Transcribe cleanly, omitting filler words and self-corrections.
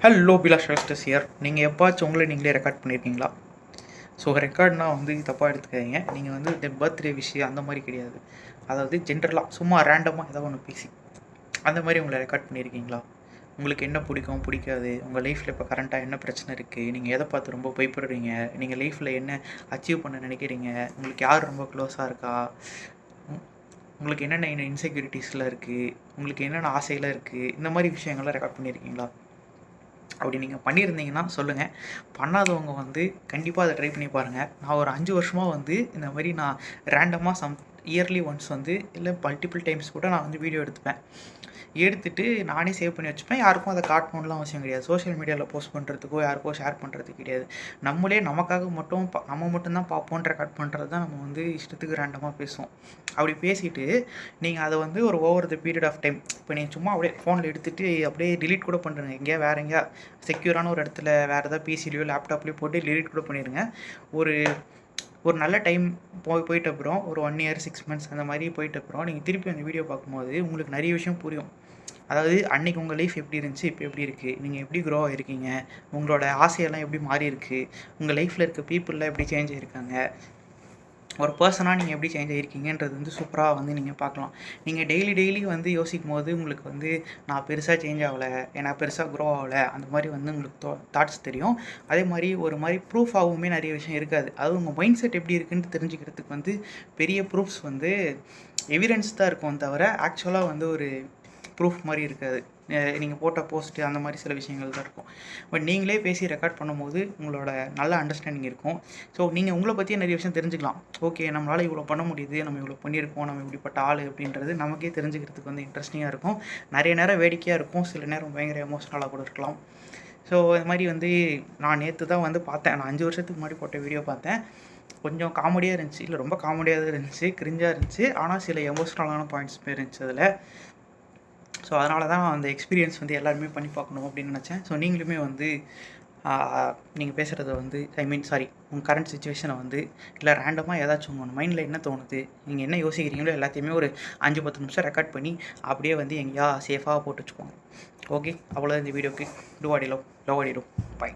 Hello பிலாஷ் வெஸ்டஸ் here. நீங்கள் எப்பாச்சும் உங்களை நீங்களே ரெக்கார்ட் பண்ணியிருக்கீங்களா? ஸோ ரெக்கார்ட்னா வந்து தப்பாக எடுத்துக்காதீங்க. நீங்கள் வந்து இந்த பர்த்டே விஷயம் அந்த மாதிரி கிடையாது. அதாவது ஜென்ரலாக சும்மா ரேண்டமாக ஏதோ ஒன்று பேசி அந்த மாதிரி உங்களை ரெக்கார்ட் பண்ணியிருக்கீங்களா? உங்களுக்கு என்ன பிடிக்கும் பிடிக்காது, உங்கள் லைஃப்பில் இப்போ கரண்ட்டாக என்ன பிரச்சனை இருக்குது, நீங்கள் எதை பார்த்து ரொம்ப பயப்படுறீங்க, நீங்கள் லைஃப்பில் என்ன அச்சீவ் பண்ண நினைக்கிறீங்க, உங்களுக்கு யார் ரொம்ப க்ளோஸாக இருக்கா, உங்களுக்கு என்னென்ன இன்செக்யூரிட்டிஸ்லாம் இருக்குது, உங்களுக்கு என்னென்ன ஆசையெல்லாம் இருக்குது, இந்த மாதிரி விஷயங்கள்லாம் ரெக்கார்ட் பண்ணியிருக்கீங்களா? அப்படி நீங்கள் பண்ணியிருந்தீங்கன்னா சொல்லுங்கள். பண்ணாதவங்க வந்து கண்டிப்பாக அதை ட்ரை பண்ணி பாருங்கள். நான் ஒரு 5 வருஷமாக வந்து இந்த மாதிரி நான் ரேண்டமாக இயர்லி ஒன்ஸ் வந்து இல்லை மல்டிபிள் டைம்ஸ் கூட நான் வந்து வீடியோ எடுத்துப்பேன். எடுத்துட்டு நானே சேவ் பண்ணி வச்சுப்பேன். யாருக்கும் அதை காட்டணும்லாம் அவசியம் கிடையாது. சோஷியல் மீடியாவில் போஸ்ட் பண்ணுறதுக்கோ யாருக்கோ ஷேர் பண்ணுறதுக்கு கிடையாது. நம்மளே நமக்காக மட்டும் நம்ம மட்டும்தான் பார்ப்போம் ரெக்கார்ட் பண்ணுறது தான் நம்ம வந்து இஷ்டத்துக்கு ரேண்டமாக பேசுவோம். அப்படி பேசிவிட்டு நீங்கள் அதை வந்து ஒரு over the period of time இப்போ நீங்கள் சும்மா அப்படியே ஃபோனில் எடுத்துகிட்டு அப்படியே டிலீட் கூட பண்ணுறேங்க. எங்கேயா வேறு எங்கேயா செக்யூரான ஒரு இடத்துல வேறு ஏதாவது பிசிலையோ லேப்டாப்லேயோ போட்டு டிலீட் கூட பண்ணிடுங்க. ஒரு ஒரு நல்ல டைம் போயிட்ட அப்புறம் ஒரு 1 இயர் 6 மந்த்ஸ் அந்த மாதிரி போயிட்ட அப்புறம் நீங்கள் திருப்பி அந்த வீடியோ பார்க்கும்போது உங்களுக்கு நிறைய விஷயம் புரியும். அதாவது அன்றைக்கி உங்கள் லைஃப் எப்படி இருந்துச்சு, இப்போ எப்படி இருக்குது, நீங்கள் எப்படி க்ரோ ஆகிருக்கீங்க, உங்களோட ஆசையெல்லாம் எப்படி மாறி இருக்குது, உங்கள் லைஃப்பில் இருக்க பீப்புளெலாம் எப்படி சேஞ்ச் ஆகிருக்காங்க, ஒரு பர்சனாக நீங்கள் எப்படி சேஞ்ச் ஆகிருக்கீங்கன்றது வந்து சூப்பராக வந்து நீங்கள் பார்க்கலாம். நீங்கள் டெய்லி வந்து யோசிக்கும் போது உங்களுக்கு வந்து நான் பெருசாக சேஞ்ச் ஆகலை, நான் பெருசாக க்ரோ ஆகலை, அந்த மாதிரி வந்து உங்களுக்கு தாட்ஸ் தெரியும். அதே மாதிரி ஒரு மாதிரி ப்ரூஃபாகவுமே நிறைய விஷயம் இருக்காது. அது உங்கள் மைண்ட் செட் எப்படி இருக்குன்னு தெரிஞ்சுக்கிறதுக்கு வந்து பெரிய ப்ரூஃப்ஸ் வந்து எவிடன்ஸ் தான் இருக்கும் தவிர ஆக்சுவலாக வந்து ஒரு ப்ரூஃப் மாதிரி இருக்காது. நீங்கள் போட்ட போஸ்ட்டு அந்த மாதிரி சில விஷயங்கள் தான் இருக்கும். பட் நீங்களே பேசி ரெக்கார்ட் பண்ணும்போது உங்களோட நல்ல அண்டர்ஸ்டாண்டிங் இருக்கும். ஸோ நீங்கள் உங்களை பற்றியே நிறைய விஷயம் தெரிஞ்சுக்கலாம். ஓகே, நம்மளால் இவ்வளோ பண்ண முடியுது, நம்ம இவ்வளோ பண்ணியிருக்கோம், நம்ம இப்படிப்பட்ட ஆள் அப்படின்றது நமக்கே தெரிஞ்சுக்கிறதுக்கு வந்து இன்ட்ரெஸ்டிங்காக இருக்கும். நிறைய நேரம் வேடிக்கையாக இருக்கும், சில நேரம் பயங்கர எமோஷ்னலாக கூட இருக்கலாம். ஸோ இது மாதிரி வந்து நான் நேற்று தான் வந்து பார்த்தேன். நான் 5 வருஷத்துக்கு முன்னாடி போட்ட வீடியோ பார்த்தேன். கொஞ்சம் காமெடியாக இருந்துச்சு. இல்லை ரொம்ப காமெடியாக தான் இருந்துச்சு, கிரிஞ்சாக இருந்துச்சு. ஆனால் சில எமோஷ்னலான பாயிண்ட்ஸுமே இருந்துச்சு அதில். ஸோ அதனால தான் அந்த எக்ஸ்பீரியன்ஸ் வந்து எல்லாருமே பண்ணி பார்க்கணும் அப்படின்னு நினச்சேன். ஸோ நீங்களுமே வந்து நீங்கள் பேசுகிறத வந்து உங்கள் கரண்ட் சிச்சுவேஷனை வந்து இல்லை ரேண்டமாக ஏதாச்சும் உங்கள் மைண்டில் என்ன தோணுது, நீங்கள் என்ன யோசிக்கிறீங்களோ எல்லாத்தையுமே ஒரு 5-10 நிமிஷம் ரெக்கார்ட் பண்ணி அப்படியே வந்து எங்கேயா சேஃபாக போட்டு வச்சுக்கோங்க. ஓகே, அவ்வளோதான் இந்த வீடியோக்கு. டூ ஆடிலோ லவ் ஆடிலோ. பை.